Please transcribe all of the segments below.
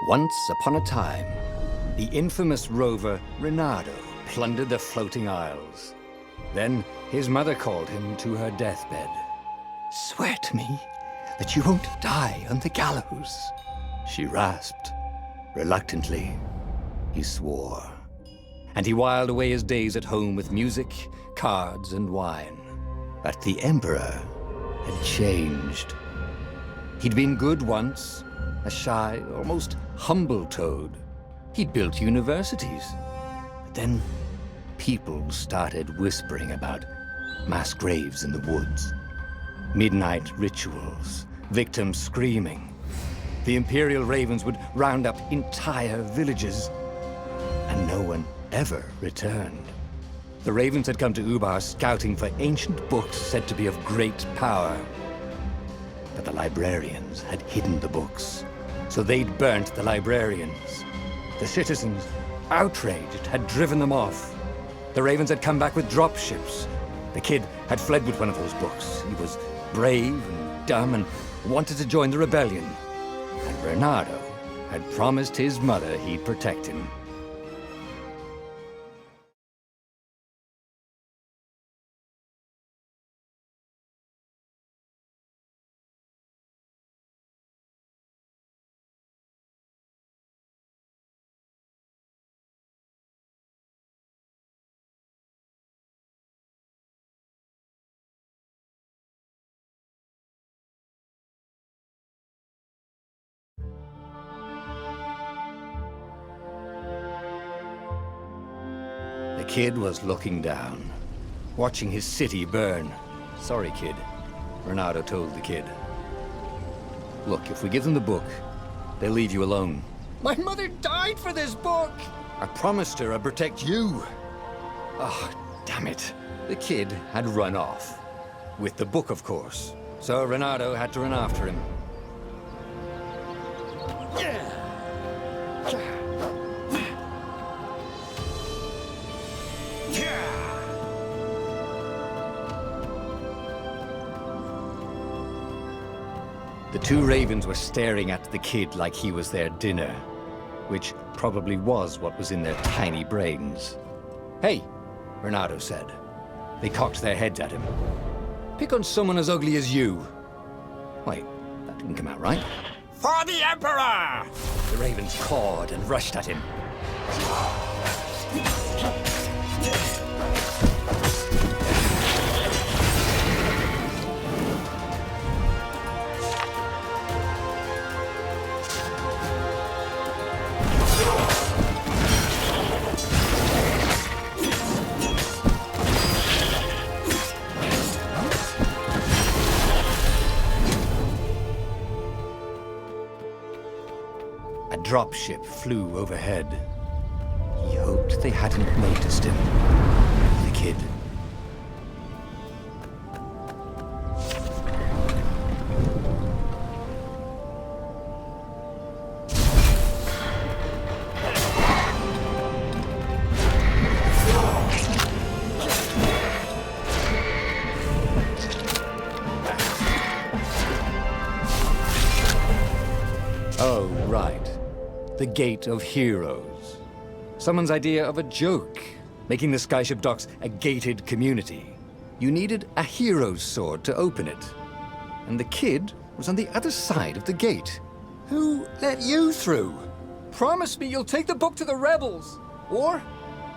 Once upon a time, the infamous rover Reynardo plundered the floating isles. Then his mother called him to her deathbed. "Swear to me that you won't die on the gallows," she rasped. Reluctantly, he swore. And he whiled away his days at home with music, cards, and wine. But the Emperor had changed. He'd been good once, a shy, almost humble toad. He'd built universities. But then people started whispering about mass graves in the woods, midnight rituals, victims screaming. The Imperial Ravens would round up entire villages, and no one ever returned. The Ravens had come to Ubar scouting for ancient books said to be of great power. But the librarians had hidden the books, so they'd burnt the librarians. The citizens, outraged, had driven them off. The Ravens had come back with dropships. The kid had fled with one of those books. He was brave and dumb and wanted to join the rebellion. And Reynardo had promised his mother he'd protect him. The kid was looking down, watching his city burn. "Sorry, kid," Reynardo told the kid. "Look, if we give them the book, they'll leave you alone." "My mother died for this book!" "I promised her I'd protect you." Oh, damn it. The kid had run off. With the book, of course. So Reynardo had to run after him. The two Ravens were staring at the kid like he was their dinner, which probably was what was in their tiny brains. "Hey," Reynardo said. They cocked their heads at him. "Pick on someone as ugly as you." Wait, that didn't come out right. "For the Emperor!" The Ravens cawed and rushed at him. A dropship flew overhead. He hoped they hadn't noticed him. The kid. Oh, right. The Gate of Heroes. Someone's idea of a joke, making the skyship docks a gated community. You needed a hero's sword to open it. And the kid was on the other side of the gate. "Who let you through? Promise me you'll take the book to the rebels, or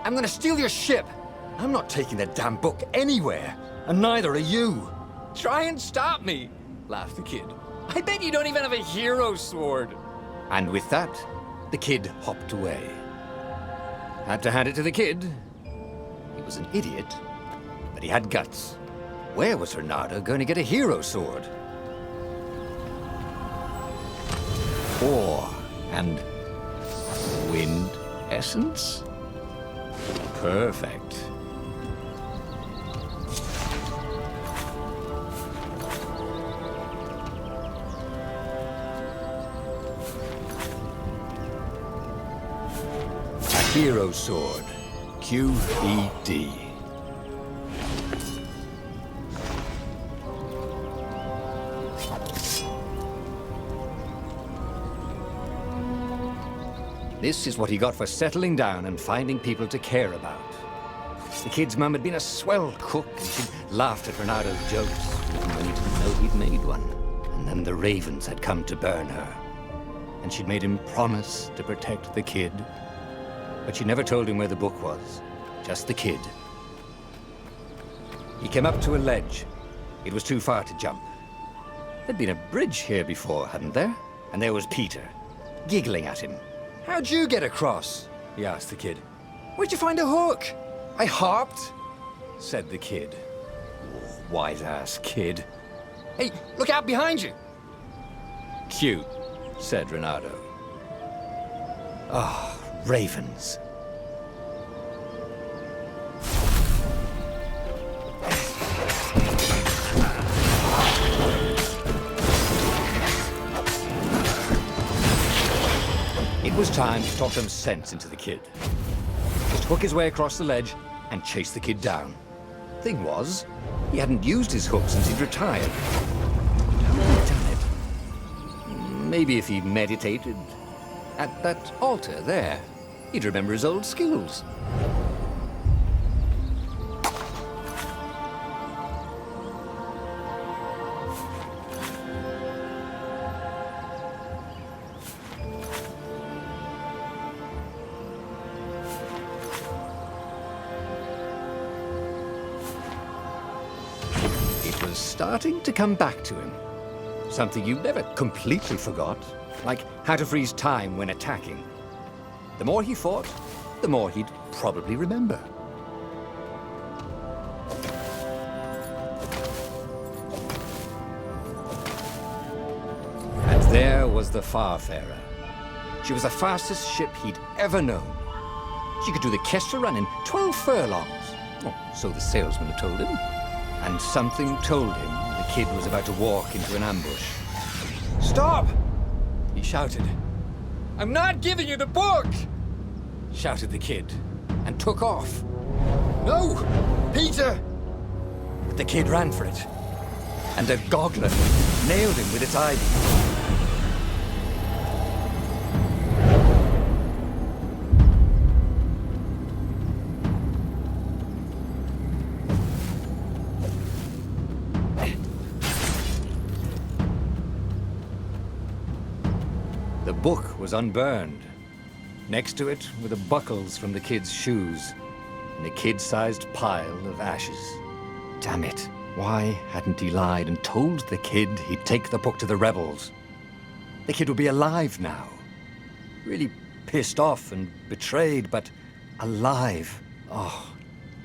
I'm gonna steal your ship." "I'm not taking the damn book anywhere, and neither are you." "Try and stop me," laughed the kid. "I bet you don't even have a hero sword." And with that, the kid hopped away. Had to hand it to the kid. He was an idiot, but he had guts. Where was Reynardo going to get a hero sword? Ore and wind essence? Perfect. Hero Sword, QED. This is what he got for settling down and finding people to care about. The kid's mum had been a swell cook, and she'd laughed at Renado's jokes, even when he didn't know he'd made one. And then the ravens had come to burn her. And she'd made him promise to protect the kid. But she never told him where the book was, just the kid. He came up to a ledge. It was too far to jump. There'd been a bridge here before, hadn't there? And there was Peter, giggling at him. "How'd you get across?" he asked the kid. "Where'd you find a hook?" "I hopped," said the kid. Wise-ass kid. "Hey, look out behind you!" "Cute," said Renato. Ah, ravens. It was time to talk some sense into the kid. Just hook his way across the ledge and chase the kid down. Thing was, he hadn't used his hook since he'd retired. How had he done it? Maybe if he meditated at that altar there, he'd remember his old skills. Starting to come back to him. Something you never completely forgot, like how to freeze time when attacking. The more he fought, the more he'd probably remember. And there was the Farfarer. She was the fastest ship he'd ever known. She could do the Kestra run in 12 furlongs. Oh, so the salesman had told him. And something told him the kid was about to walk into an ambush. "Stop!" he shouted. "I'm not giving you the book!" shouted the kid, and took off. "No! Peter!" But the kid ran for it, and a goggler nailed him with its ivy. The book was unburned. Next to it were the buckles from the kid's shoes, and a kid-sized pile of ashes. Damn it, why hadn't he lied and told the kid he'd take the book to the rebels? The kid would be alive now. Really pissed off and betrayed, but alive. Oh,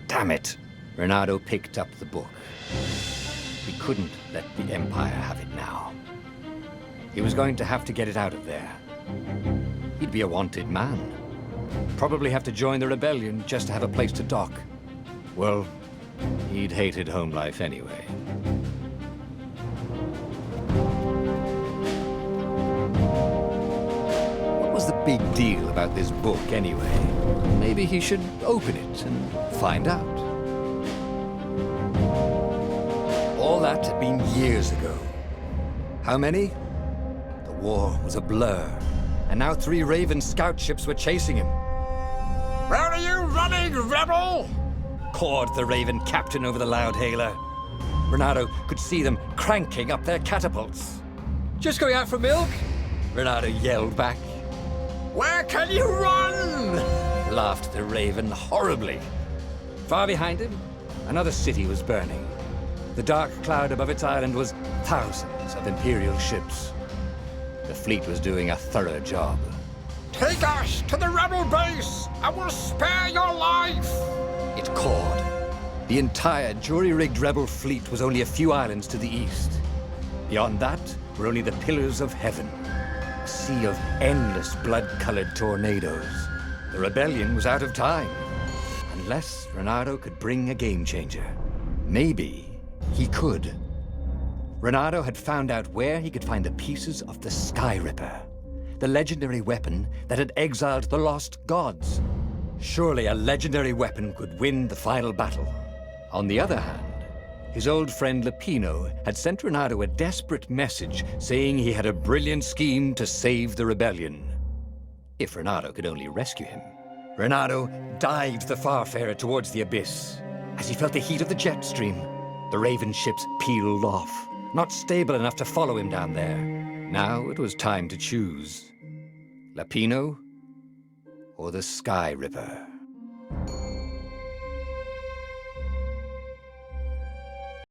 damn it. Renato picked up the book. He couldn't let the Empire have it now. He was going to have to get it out of there. He'd be a wanted man. Probably have to join the rebellion just to have a place to dock. Well, he'd hated home life anyway. What was the big deal about this book anyway? Maybe he should open it and find out. All that had been years ago. How many? The war was a blur. And now 3 Raven scout ships were chasing him. "Where are you running, rebel?" cawed the Raven captain over the loud hailer. Renato could see them cranking up their catapults. "Just going out for milk?" Renato yelled back. "Where can you run?" laughed the Raven horribly. Far behind him, another city was burning. The dark cloud above its island was thousands of Imperial ships. The fleet was doing a thorough job. "Take us to the rebel base! I will spare your life!" it cawed. The entire jury-rigged rebel fleet was only a few islands to the east. Beyond that were only the pillars of heaven, a sea of endless blood-colored tornadoes. The rebellion was out of time, unless Renato could bring a game-changer. Maybe he could. Renato had found out where he could find the pieces of the Sky Ripper, the legendary weapon that had exiled the lost gods. Surely a legendary weapon could win the final battle. On the other hand, his old friend Lupino had sent Renato a desperate message saying he had a brilliant scheme to save the rebellion. If Reynardo could only rescue him. Reynardo dived the Farfarer towards the abyss. As he felt the heat of the jet stream, the Raven ships peeled off, not stable enough to follow him down there. Now it was time to choose. Lapino or the Sky Ripper?